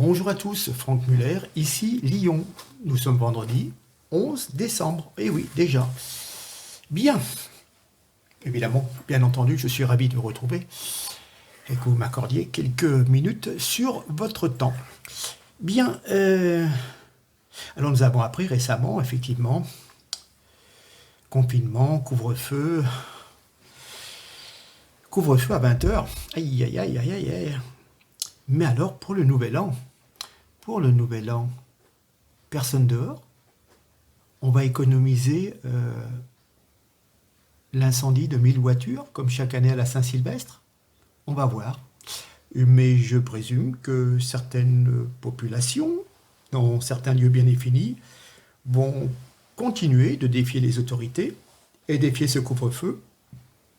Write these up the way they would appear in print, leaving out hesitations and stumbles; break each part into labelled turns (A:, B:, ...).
A: Bonjour à tous, Franck Muller, ici Lyon. Nous sommes vendredi 11 décembre. Et oui, déjà. Bien. Évidemment, bien entendu, je suis ravi de vous retrouver et que vous m'accordiez quelques minutes sur votre temps. Bien. Alors nous avons appris récemment, effectivement, confinement, couvre-feu à 20 heures. Aïe, aïe, aïe, aïe, aïe, aïe. Mais alors, pour le nouvel an, personne dehors. On va économiser l'incendie de 1000 voitures, comme chaque année à la Saint-Sylvestre. On va voir. Mais je présume que certaines populations, dans certains lieux bien définis, vont continuer de défier les autorités et défier ce couvre-feu.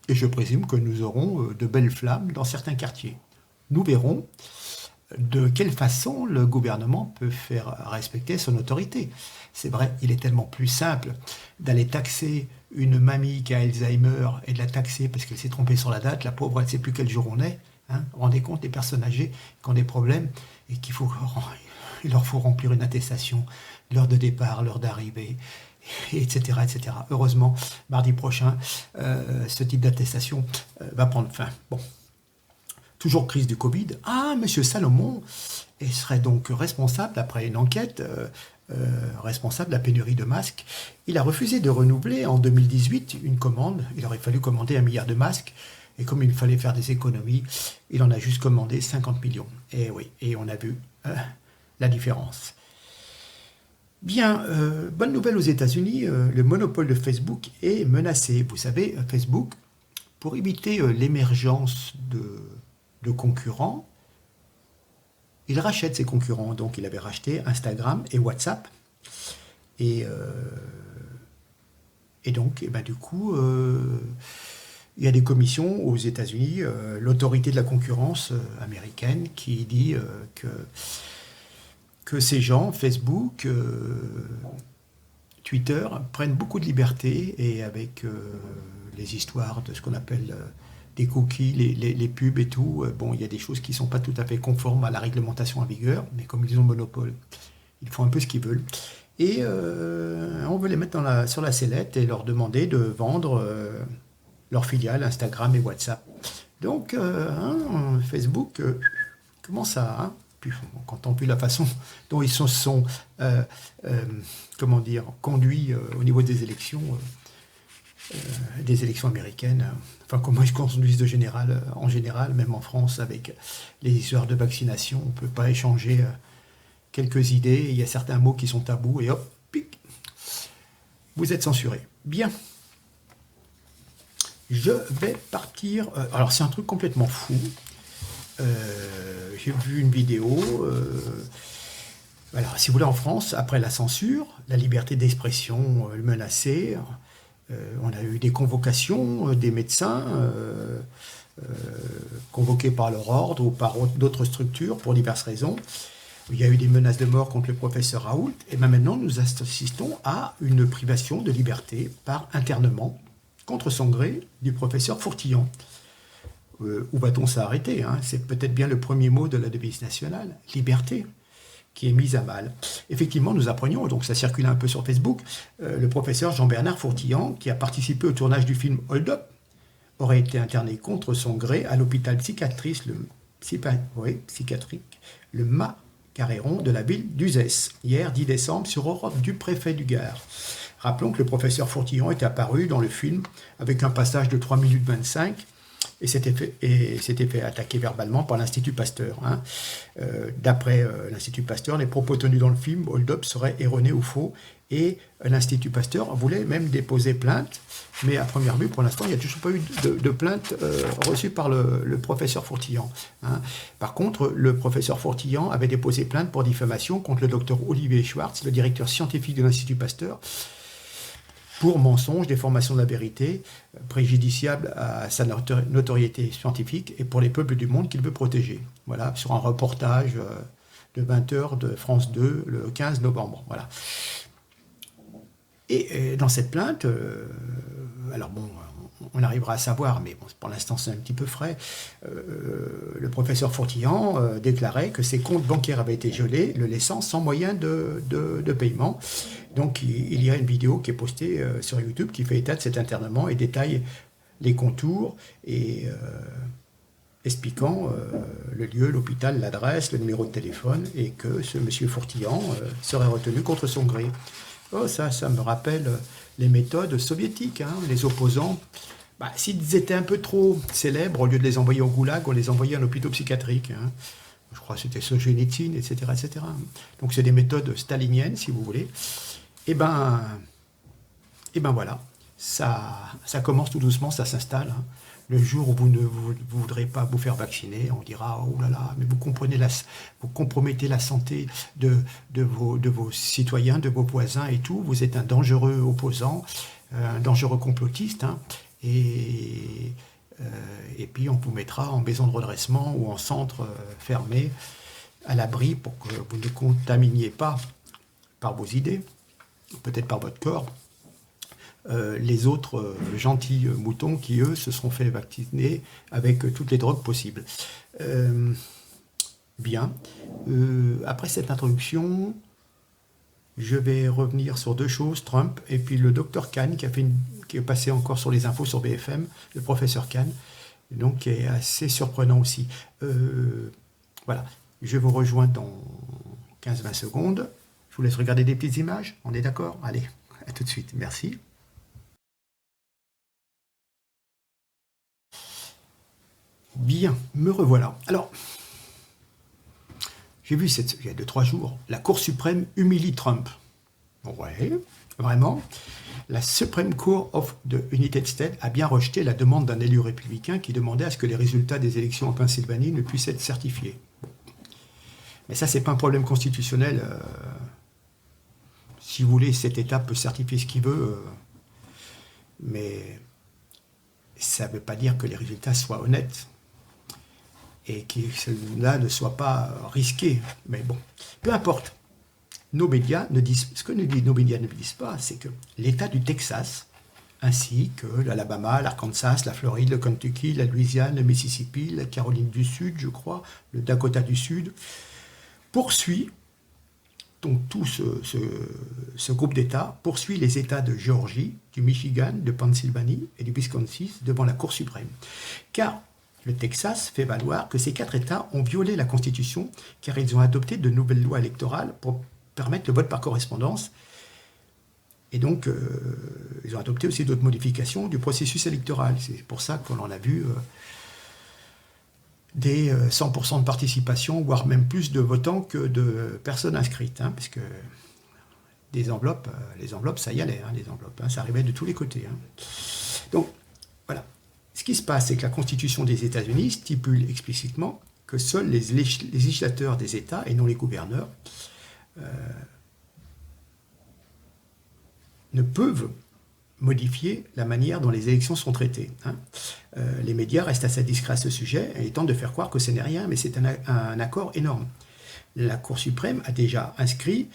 A: Et je présume que nous aurons de belles flammes dans certains quartiers. Nous verrons de quelle façon le gouvernement peut faire respecter son autorité. C'est vrai, il est tellement plus simple d'aller taxer une mamie qui a Alzheimer et de la taxer parce qu'elle s'est trompée sur la date, la pauvre, elle ne sait plus quel jour on est. Vous vous rendez compte, des personnes âgées qui ont des problèmes et il leur faut remplir une attestation, l'heure de départ, l'heure d'arrivée, etc., etc. Heureusement, mardi prochain, ce type d'attestation va prendre fin. Bon. Toujours crise du Covid. Ah, M. Salomon serait donc responsable, après une enquête, responsable de la pénurie de masques. Il a refusé de renouveler en 2018 une commande. Il aurait fallu commander 1 milliard de masques. Et comme il fallait faire des économies, il en a juste commandé 50 millions. Et oui, et on a vu la différence. Bien, bonne nouvelle aux États-Unis, le monopole de Facebook est menacé. Vous savez, Facebook, pour éviter l'émergence de concurrents, il rachète ses concurrents. Donc il avait racheté Instagram et WhatsApp. Et donc, du coup, il y a des commissions aux États-Unis, l'autorité de la concurrence américaine qui dit que ces gens, Facebook, Twitter, prennent beaucoup de liberté et avec les histoires de ce qu'on appelle des cookies, les pubs et tout, bon, il y a des choses qui ne sont pas tout à fait conformes à la réglementation en vigueur, mais comme ils ont monopole, ils font un peu ce qu'ils veulent. Et on veut les mettre sur la sellette et leur demander de vendre leurs filiales Instagram et WhatsApp. Donc, Facebook commence à... puis, quand on vu la façon dont ils se sont conduits au niveau des élections américaines, enfin comment ils se conduisent en général, même en France, avec les histoires de vaccination, on ne peut pas échanger quelques idées, il y a certains mots qui sont tabous, et hop, pic, vous êtes censuré. Bien. Je vais partir... alors c'est un truc complètement fou. J'ai vu une vidéo... alors, si vous voulez, en France, après la censure, la liberté d'expression menacée... on a eu des convocations des médecins convoqués par leur ordre ou par d'autres structures pour diverses raisons. Il y a eu des menaces de mort contre le professeur Raoult. Et maintenant, nous assistons à une privation de liberté par internement contre son gré du professeur Fourtillon. Où va-t-on s'arrêter, C'est peut-être bien le premier mot de la devise nationale, liberté, qui est mise à mal. Effectivement, nous apprenions, donc ça circule un peu sur Facebook, le professeur Jean-Bernard Fourtillon, qui a participé au tournage du film Hold Up, aurait été interné contre son gré à l'hôpital psychiatrique, le Macaréron de la ville d'Uzès, hier 10 décembre, sur ordre du préfet du Gard. Rappelons que le professeur Fourtillon est apparu dans le film avec un passage de 3 minutes 25 et s'était fait attaquer verbalement par l'Institut Pasteur. D'après l'Institut Pasteur, les propos tenus dans le film Hold Up seraient erronés ou faux, et l'Institut Pasteur voulait même déposer plainte, mais à première vue, pour l'instant, il n'y a toujours pas eu de plainte reçue par le professeur Fourtillon. Par contre, le professeur Fourtillon avait déposé plainte pour diffamation contre le docteur Olivier Schwartz, le directeur scientifique de l'Institut Pasteur, pour mensonge, déformation de la vérité, préjudiciable à sa notoriété scientifique et pour les peuples du monde qu'il veut protéger. Voilà, sur un reportage de 20h de France 2 le 15 novembre. Voilà. Et dans cette plainte, alors bon, on arrivera à savoir, mais bon, pour l'instant c'est un petit peu frais, le professeur Fourtillan déclarait que ses comptes bancaires avaient été gelés, le laissant sans moyen de paiement. Donc il y a une vidéo qui est postée sur YouTube qui fait état de cet internement et détaille les contours et expliquant le lieu, l'hôpital, l'adresse, le numéro de téléphone, et que ce monsieur Fourtillan serait retenu contre son gré. Oh, ça me rappelle les méthodes soviétiques, hein. Les opposants, s'ils étaient un peu trop célèbres, au lieu de les envoyer au goulag, on les envoyait en hôpital psychiatrique, hein. Je crois que c'était Solzhenitsyn, etc., etc. Donc c'est des méthodes staliniennes, si vous voulez. Et ben voilà, ça commence tout doucement, ça s'installe, hein. Le jour où vous ne voudrez pas vous faire vacciner, on dira oh là là, mais vous compromettez la santé de vos citoyens, de vos voisins et tout. Vous êtes un dangereux opposant, un dangereux complotiste, hein, et puis on vous mettra en maison de redressement ou en centre fermé à l'abri pour que vous ne contaminiez pas par vos idées, peut-être par votre corps, les autres gentils moutons qui, eux, se seront fait vacciner avec toutes les drogues possibles. Bien. Après cette introduction, je vais revenir sur deux choses, Trump et puis le docteur Kahn qui est passé encore sur les infos sur BFM, le professeur Kahn, donc qui est assez surprenant aussi. Voilà, je vous rejoins dans 15-20 secondes. Je vous laisse regarder des petites images, on est d'accord? Allez, à tout de suite, merci. Bien, me revoilà. Alors, j'ai vu il y a 2-3 jours, la Cour suprême humilie Trump. Ouais, vraiment. La Supreme Court of the United States a bien rejeté la demande d'un élu républicain qui demandait à ce que les résultats des élections en Pennsylvanie ne puissent être certifiés. Mais ça, c'est pas un problème constitutionnel. Si vous voulez, cet État peut certifier ce qu'il veut, mais ça ne veut pas dire que les résultats soient honnêtes et que cela ne soit pas risqué. Mais bon, peu importe. Nos médias ne disent, ce que nos médias ne disent pas, c'est que l'État du Texas, ainsi que l'Alabama, l'Arkansas, la Floride, le Kentucky, la Louisiane, le Mississippi, la Caroline du Sud, je crois, le Dakota du Sud, poursuit, donc tout ce groupe d'États poursuit les États de Géorgie, du Michigan, de Pennsylvanie et du Wisconsin devant la Cour suprême. Car le Texas fait valoir que ces 4 États ont violé la Constitution car ils ont adopté de nouvelles lois électorales pour permettre le vote par correspondance. Et donc, ils ont adopté aussi d'autres modifications du processus électoral. C'est pour ça qu'on en a vu des 100% de participation, voire même plus de votants que de personnes inscrites. Hein, parce que les enveloppes, ça y allait, hein, les enveloppes, hein, ça arrivait de tous les côtés. Hein. Donc, voilà. Ce qui se passe, c'est que la Constitution des États-Unis stipule explicitement que seuls les législateurs des États, et non les gouverneurs, ne peuvent modifier la manière dont les élections sont traitées. Hein. Les médias restent assez discrets à ce sujet et tentent de faire croire que ce n'est rien, mais c'est un accord énorme. La Cour suprême a déjà inscrit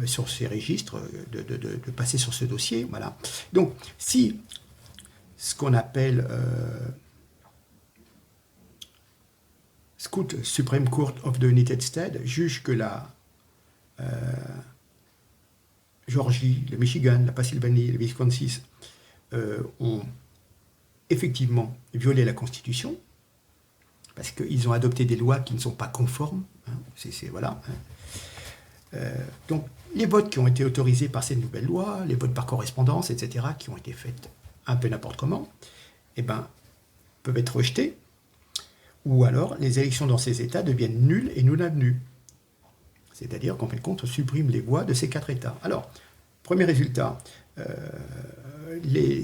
A: sur ces registres de passer sur ce dossier. Voilà. Donc, si ce qu'on appelle Supreme Court of the United States juge que la Géorgie, le Michigan, la Pennsylvanie, le Wisconsin ont effectivement violé la Constitution parce qu'ils ont adopté des lois qui ne sont pas conformes. Hein, voilà. Hein. Donc, les votes qui ont été autorisés par ces nouvelles lois, les votes par correspondance, etc., qui ont été faits un peu n'importe comment, peuvent être rejetés, ou alors les élections dans ces États deviennent nulles et non avenues. C'est-à-dire qu'en fin de compte, on supprime les voix de ces 4 États. Alors, premier résultat,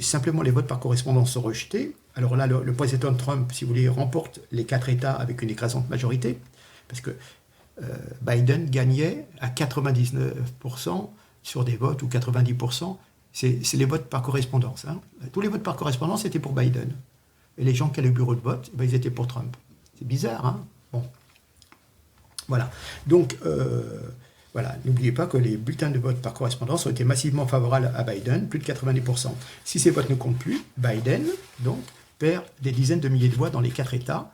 A: simplement les votes par correspondance sont rejetés. Alors là, le président Trump, si vous voulez, remporte les 4 États avec une écrasante majorité, parce que Biden gagnait à 99% sur des votes, ou 90%, c'est les votes par correspondance. Hein. Tous les votes par correspondance étaient pour Biden. Et les gens qui allaient au bureau de vote, ils étaient pour Trump. C'est bizarre, hein. Bon. Voilà. Donc, Voilà, n'oubliez pas que les bulletins de vote par correspondance ont été massivement favorables à Biden, plus de 90%. Si ces votes ne comptent plus, Biden, donc, perd des dizaines de milliers de voix dans les 4 États.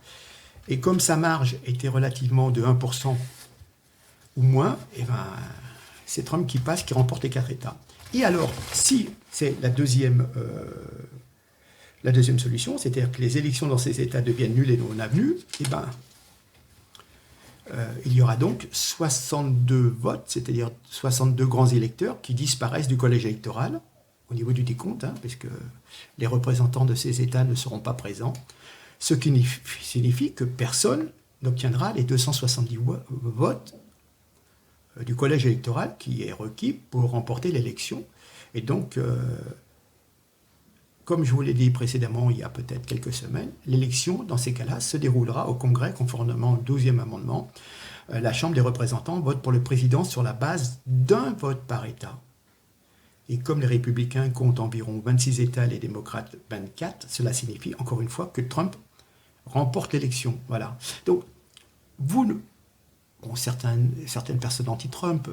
A: Et comme sa marge était relativement de 1% ou moins, eh ben, c'est Trump qui passe, qui remporte les 4 États. Et alors, si c'est la deuxième solution, c'est-à-dire que les élections dans ces États deviennent nulles et non avenues, eh ben, il y aura donc 62 votes, c'est-à-dire 62 grands électeurs qui disparaissent du collège électoral au niveau du décompte, puisque les représentants de ces États ne seront pas présents, ce qui signifie que personne n'obtiendra les 270 votes du collège électoral qui est requis pour remporter l'élection. Et donc, comme je vous l'ai dit précédemment, il y a peut-être quelques semaines, l'élection, dans ces cas-là, se déroulera au Congrès, conformément au 12e amendement. La Chambre des représentants vote pour le président sur la base d'un vote par État. Et comme les républicains comptent environ 26 États, les démocrates 24, cela signifie, encore une fois, que Trump remporte l'élection. Voilà. Donc, certaines personnes anti-Trump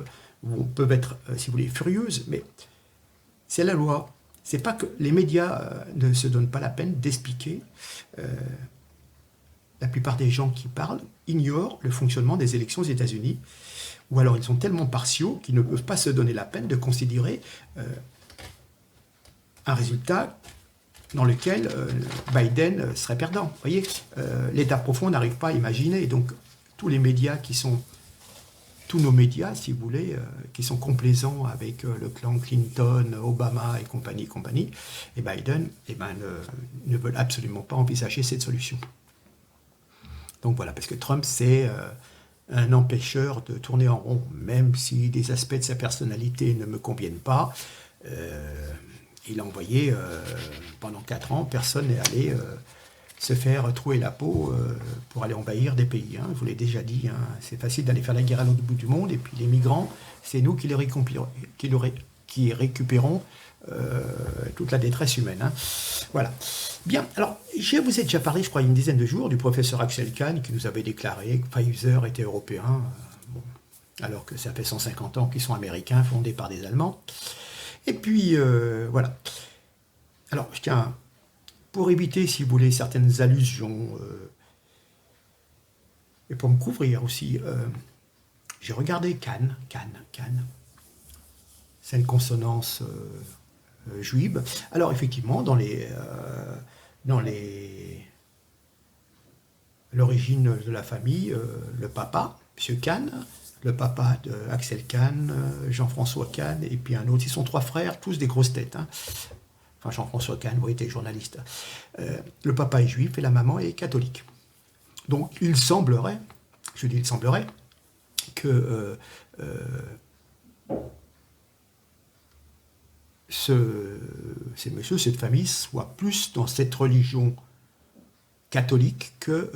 A: peuvent être, si vous voulez, furieuses, mais c'est la loi. C'est pas que les médias ne se donnent pas la peine d'expliquer. La plupart des gens qui parlent ignorent le fonctionnement des élections aux États-Unis, ou alors ils sont tellement partiaux qu'ils ne peuvent pas se donner la peine de considérer un résultat dans lequel Biden serait perdant. Vous voyez, l'État profond n'arrive pas à imaginer. Donc tous les médias tous nos médias, si vous voulez, qui sont complaisants avec le clan Clinton, Obama et compagnie, et Biden, ne veulent absolument pas envisager cette solution. Donc voilà, parce que Trump, c'est un empêcheur de tourner en rond, même si des aspects de sa personnalité ne me conviennent pas. Il a envoyé, pendant 4 ans, personne n'est allé se faire trouer la peau pour aller envahir des pays. Je vous l'ai déjà dit, c'est facile d'aller faire la guerre à l'autre bout du monde, et puis les migrants, c'est nous qui récupérons toute la détresse humaine. Voilà. Bien, alors, je vous ai déjà parlé, je crois, il y a une dizaine de jours, du professeur Axel Kahn, qui nous avait déclaré que Pfizer était européen, alors que ça fait 150 ans qu'ils sont américains, fondés par des Allemands. Et puis, voilà. Alors, je tiens... Pour éviter, si vous voulez, certaines allusions, et pour me couvrir aussi, j'ai regardé Kahn. C'est une consonance juive. Alors effectivement, dans l'origine de la famille, le papa, M. Kahn, le papa de Axel Kahn, Jean-François Kahn, et puis un autre, ils sont 3 frères, tous des grosses têtes. Enfin, Jean-François Kahn, vous était journaliste. Le papa est juif et la maman est catholique. Donc, il semblerait que cette famille soit plus dans cette religion catholique que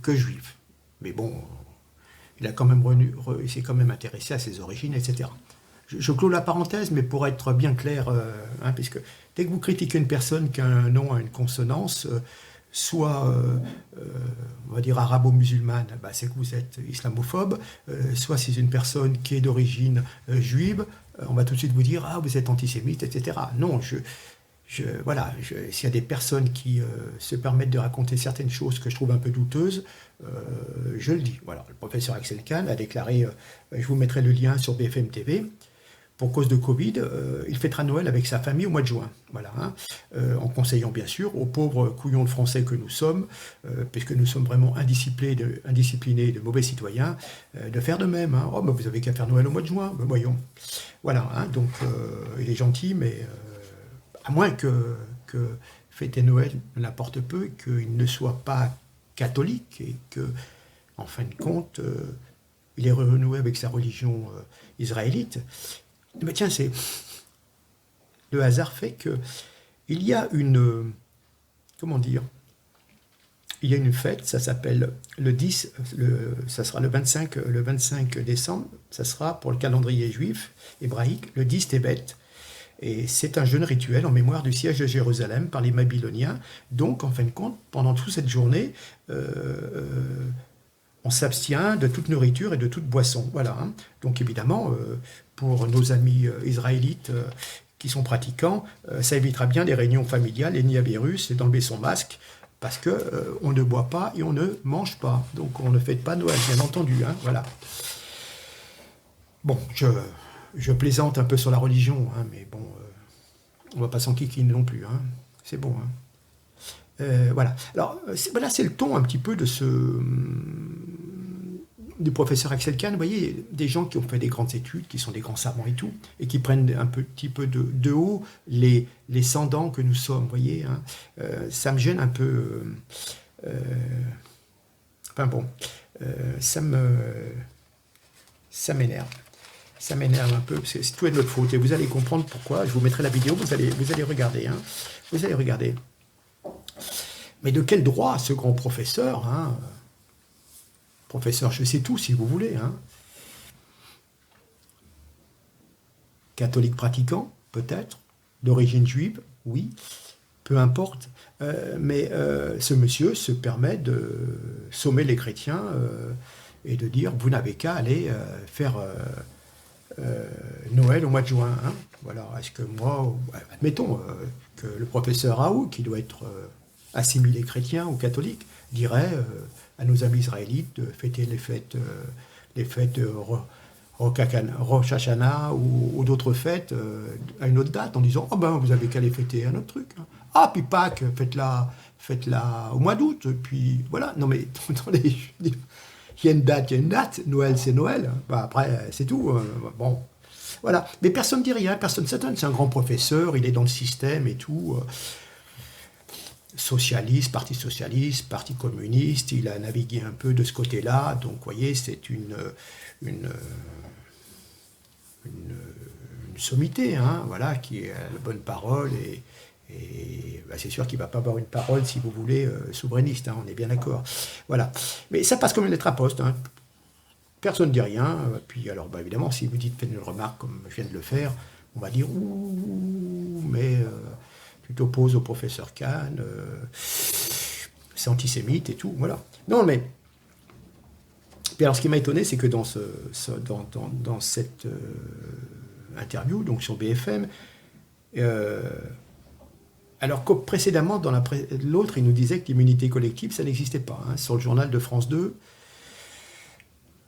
A: juive. Mais bon, il s'est quand même intéressé à ses origines, etc. Je clôt la parenthèse, mais pour être bien clair, puisque dès que vous critiquez une personne qui a un nom à une consonance, soit, on va dire, arabo-musulmane, c'est que vous êtes islamophobe, soit si c'est une personne qui est d'origine juive, on va tout de suite vous dire « Ah, vous êtes antisémite, etc. » Non, s'il y a des personnes qui se permettent de raconter certaines choses que je trouve un peu douteuses, je le dis. Voilà, le professeur Axel Kahn a déclaré, je vous mettrai le lien sur BFM TV, pour cause de Covid, il fêtera Noël avec sa famille au mois de juin. Voilà, en conseillant bien sûr aux pauvres couillons de Français que nous sommes, puisque nous sommes vraiment indisciplinés, de mauvais citoyens, de faire de même. Oh, vous n'avez qu'à faire Noël au mois de juin, voyons. Voilà, donc il est gentil, mais à moins que fêter Noël n'importe peu, qu'il ne soit pas catholique et que, en fin de compte, il est renoué avec sa religion israélite. Mais tiens, le hasard fait que il y a une fête, ça s'appelle le 10, ça sera le 25 décembre, ça sera pour le calendrier juif hébraïque, le 10 Tébet. Et c'est un jeûne rituel en mémoire du siège de Jérusalem par les Babyloniens. Donc, en fin de compte, pendant toute cette journée, on s'abstient de toute nourriture et de toute boisson. Voilà. Hein. Donc évidemment, pour nos amis israélites qui sont pratiquants, ça évitera bien des réunions familiales, et ni à virus, et d'enlever son masque, parce que on ne boit pas et on ne mange pas. Donc on ne fête pas Noël, bien entendu. Hein, voilà. Bon, je plaisante un peu sur la religion, hein, mais bon, on ne va pas s'enquiquiner non plus. Hein. C'est bon. Hein. Voilà. Alors, voilà, c'est le ton un petit peu de du professeur Axel Kahn. Vous voyez, des gens qui ont fait des grandes études, qui sont des grands savants et tout, et qui prennent un petit peu de haut les sans dents que nous sommes. Vous voyez, hein. Ça me gêne un peu. Enfin bon, ça m'énerve. Ça m'énerve un peu, parce que c'est tout est de notre faute. Et vous allez comprendre pourquoi. Je vous mettrai la vidéo, vous allez regarder. Hein. Vous allez regarder. Mais de quel droit ce grand professeur, hein, professeur je sais tout si vous voulez, hein, catholique pratiquant, peut-être, d'origine juive, oui, peu importe, mais ce monsieur se permet de sommer les chrétiens et de dire vous n'avez qu'à aller faire Noël au mois de juin. Hein. Voilà, est-ce que moi, admettons que le professeur Raoult, qui doit être assimilé chrétien ou catholique, dirait à nos amis israélites de fêter les fêtes de Rosh Hashanah ou d'autres fêtes à une autre date en disant oh ben vous avez qu'à les fêter un autre truc. Hein. Ah puis Pâques, faites-la au mois d'août. Puis voilà. Non mais attendez, il y a une date. Noël c'est Noël. Bah, après c'est tout. Bon. Voilà. Mais personne ne dit rien, personne ne s'étonne. C'est un grand professeur, il est dans le système et tout. Socialiste, parti communiste, il a navigué un peu de ce côté-là. Donc, vous voyez, c'est une sommité, hein, voilà, qui a la bonne parole. Et bah, c'est sûr qu'il ne va pas avoir une parole, si vous voulez, souverainiste, hein, on est bien d'accord. Voilà. Mais ça passe comme une lettre à poste. Hein. Personne ne dit rien. Puis, alors, bah, évidemment, si vous faites une remarque comme je viens de le faire, on va dire ouh, mais tu t'opposes au professeur Kahn, c'est antisémite et tout, voilà. Non, mais. Puis alors, ce qui m'a étonné, c'est que dans cette interview, donc sur BFM, alors que précédemment, dans l'autre, il nous disait que l'immunité collective, ça n'existait pas. Hein. Sur le journal de France 2,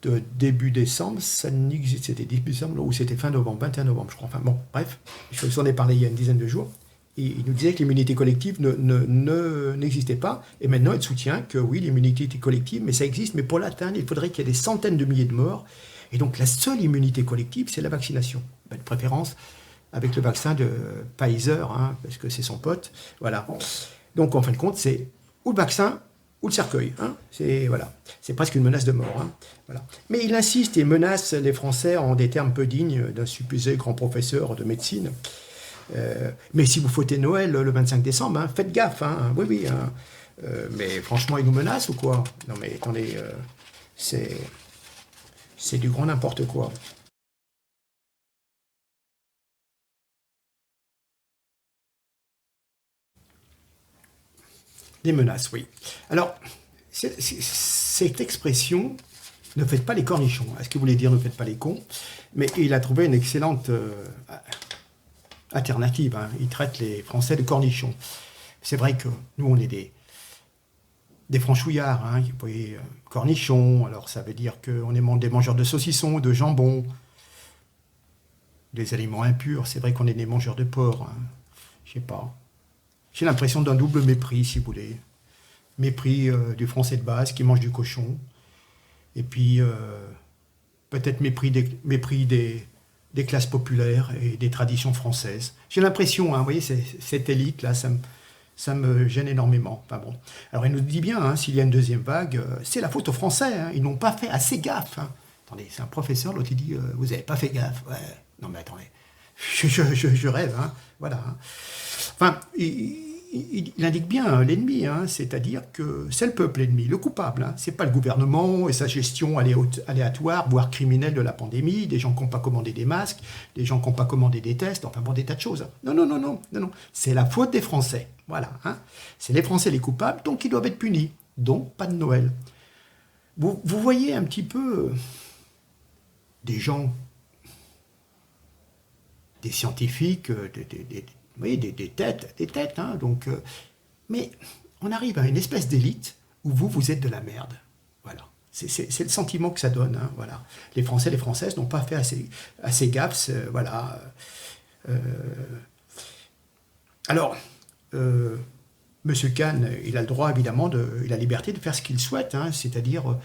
A: de début décembre, ça n'existait. C'était début décembre ou c'était fin novembre, 21 novembre, je crois. Enfin bon, bref, je vous en ai parlé il y a une dizaine de jours. Et il nous disait que l'immunité collective n'existait pas. Et maintenant, il soutient que oui, l'immunité collective, mais ça existe. Mais pour l'atteindre, il faudrait qu'il y ait des centaines de milliers de morts. Et donc, la seule immunité collective, c'est la vaccination. De préférence avec le vaccin de Pfizer, hein, parce que c'est son pote. Voilà. Donc, en fin de compte, c'est ou le vaccin ou le cercueil. Hein. C'est presque une menace de mort. Hein. Voilà. Mais il insiste et menace les Français en des termes peu dignes d'un supposé grand professeur de médecine. Mais si vous fêtez Noël le 25 décembre, hein, faites gaffe. Hein, oui. Hein, mais franchement, ils nous menacent ou quoi? Non mais attendez, c'est du grand n'importe quoi. Des menaces, oui. Alors, cette expression, ne faites pas les cornichons. Est-ce qu'il voulait dire ne faites pas les cons? Mais il a trouvé une excellente alternative. Hein. Il traite les Français de cornichons. C'est vrai que nous, on est des franchouillards. Hein. Vous voyez, cornichons, alors ça veut dire qu'on est des mangeurs de saucissons, de jambon, des aliments impurs. C'est vrai qu'on est des mangeurs de porc. Hein. Je sais pas. J'ai l'impression d'un double mépris, si vous voulez. Mépris du Français de base qui mange du cochon. Et puis, peut-être mépris des classes populaires et des traditions françaises. J'ai l'impression, hein, vous voyez, cette élite-là, ça me gêne énormément. Enfin bon. Alors, il nous dit bien, hein, s'il y a une deuxième vague, c'est la faute aux Français. Hein, ils n'ont pas fait assez gaffe. Hein. Attendez, c'est un professeur, l'autre, il dit, vous n'avez pas fait gaffe. Ouais. Non, mais attendez, je rêve. Hein. Voilà. Hein. Enfin, il indique bien l'ennemi, hein, c'est-à-dire que c'est le peuple l'ennemi, le coupable. Hein, c'est pas le gouvernement et sa gestion aléatoire, voire criminelle de la pandémie, des gens qui n'ont pas commandé des masques, des gens qui n'ont pas commandé des tests, enfin bon, des tas de choses. Non. C'est la faute des Français. Voilà. Hein. C'est les Français les coupables, donc ils doivent être punis. Donc pas de Noël. Vous voyez un petit peu des gens, des scientifiques, oui, des têtes, hein, donc, mais on arrive à une espèce d'élite où vous êtes de la merde. Voilà. C'est le sentiment que ça donne. Hein, voilà. Les Français, les Françaises n'ont pas fait assez gaffe. Voilà. Euh, alors, Monsieur Kahn, il a le droit évidemment, il a la liberté de faire ce qu'il souhaite, hein, c'est-à-dire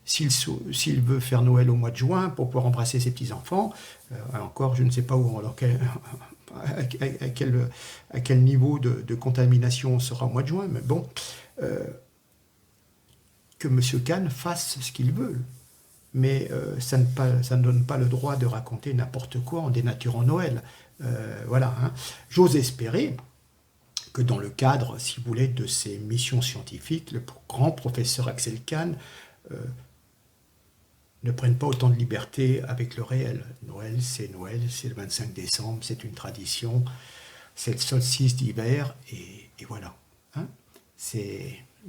A: s'il veut faire Noël au mois de juin pour pouvoir embrasser ses petits-enfants, encore je ne sais pas où, alors à quel niveau de contamination on sera au mois de juin, mais bon, que Monsieur Kahn fasse ce qu'il veut. Mais ça ne donne pas le droit de raconter n'importe quoi en dénaturant Noël. Voilà. Hein. J'ose espérer que dans le cadre, si vous voulez, de ces missions scientifiques, le grand professeur Axel Kahn ne prenne pas autant de liberté avec le réel. Noël, c'est le 25 décembre, c'est une tradition, c'est le solstice d'hiver, et voilà. Hein.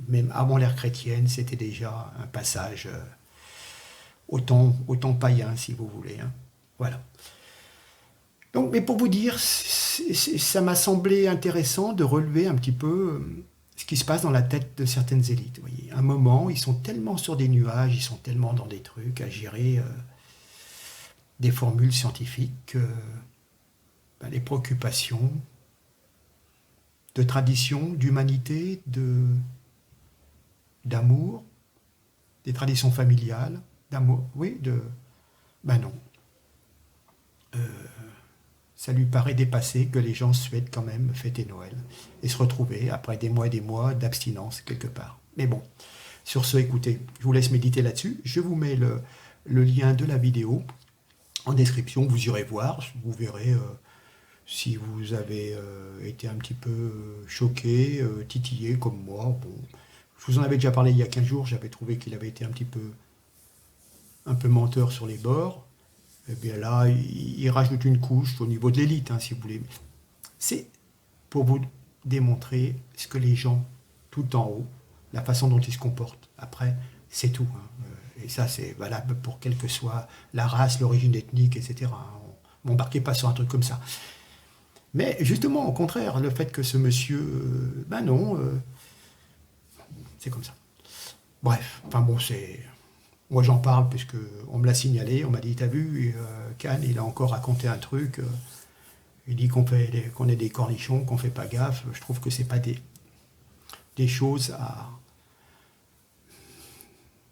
A: Même avant l'ère chrétienne, c'était déjà un passage autant païen, si vous voulez. Hein. Voilà. Donc, mais pour vous dire, ça m'a semblé intéressant de relever un petit peu ce qui se passe dans la tête de certaines élites. Vous voyez. À un moment, ils sont tellement sur des nuages, ils sont tellement dans des trucs à gérer des formules scientifiques que les préoccupations de tradition, d'humanité, d'amour, des traditions familiales, d'amour, oui, ben non. Ça lui paraît dépassé que les gens souhaitent quand même fêter Noël et se retrouver après des mois et des mois d'abstinence quelque part. Mais bon, sur ce, écoutez, je vous laisse méditer là-dessus. Je vous mets le lien de la vidéo en description. Vous irez voir, vous verrez si vous avez été un petit peu choqué, titillé comme moi. Bon, je vous en avais déjà parlé il y a 15 jours, j'avais trouvé qu'il avait été un peu menteur sur les bords. Et bien là, il rajoute une couche au niveau de l'élite, hein, si vous voulez. C'est pour vous démontrer ce que les gens, tout en haut, la façon dont ils se comportent. Après, c'est tout. Hein. Et ça, c'est valable pour quelle que soit la race, l'origine ethnique, etc. Ne m'embarquez pas sur un truc comme ça. Mais justement, au contraire, le fait que ce monsieur, ben non, c'est comme ça. Bref, enfin bon, c'est... Moi j'en parle puisque on me l'a signalé, on m'a dit t'as vu, Kahn il a encore raconté un truc, il dit qu'on est des cornichons, qu'on fait pas gaffe. Je trouve que c'est pas des choses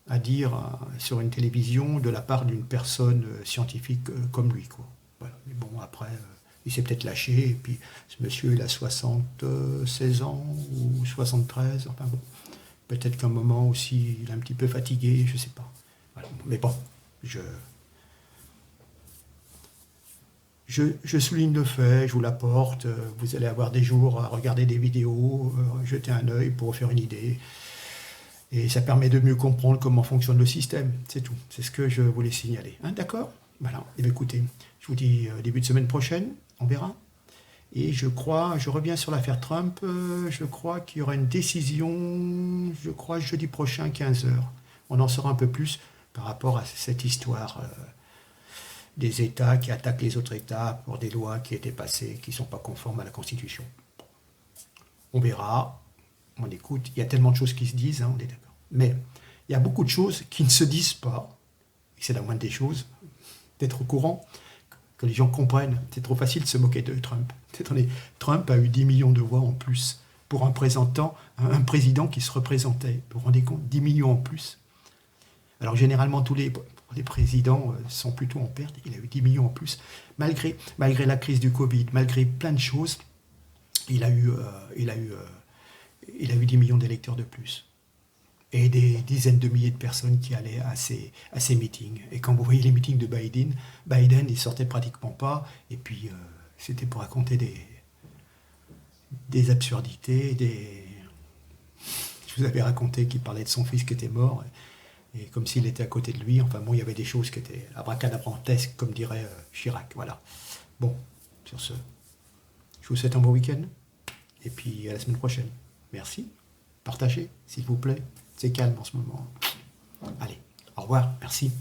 A: à dire sur une télévision de la part d'une personne scientifique comme lui, quoi. Voilà. Mais bon après il s'est peut-être lâché et puis ce monsieur il a 76 ans ou 73, enfin bon. Peut-être qu'à un moment aussi il est un petit peu fatigué, je sais pas. Voilà. Mais bon, je souligne le fait, je vous l'apporte, vous allez avoir des jours à regarder des vidéos, jeter un œil pour vous faire une idée. Et ça permet de mieux comprendre comment fonctionne le système, c'est tout. C'est ce que je voulais signaler. Hein, d'accord? Voilà. Et bien écoutez, je vous dis début de semaine prochaine, on verra. Et je reviens sur l'affaire Trump, je crois qu'il y aura une décision, je crois jeudi prochain, 15 heures. On en saura un peu plus par rapport à cette histoire des États qui attaquent les autres États pour des lois qui étaient passées, qui ne sont pas conformes à la Constitution. On verra, on écoute, il y a tellement de choses qui se disent, hein, on est d'accord. Mais il y a beaucoup de choses qui ne se disent pas, et c'est la moindre des choses, d'être au courant, que les gens comprennent. C'est trop facile de se moquer de Trump. Attendez, Trump a eu 10 millions de voix en plus pour un président qui se représentait. Vous vous rendez compte, 10 millions en plus. Alors généralement, tous les présidents sont plutôt en perte. Il a eu 10 millions en plus. Malgré la crise du Covid, malgré plein de choses, il a eu 10 millions d'électeurs de plus. Et des dizaines de milliers de personnes qui allaient à ces meetings. Et quand vous voyez les meetings de Biden, il sortait pratiquement pas. Et puis, c'était pour raconter des absurdités. Je vous avais raconté qu'il parlait de son fils qui était mort. Et comme s'il était à côté de lui, enfin bon, il y avait des choses qui étaient abracadabrantesques, comme dirait Chirac, voilà. Bon, sur ce, je vous souhaite un bon week-end, et puis à la semaine prochaine. Merci, partagez, s'il vous plaît, c'est calme en ce moment. Allez, au revoir, merci.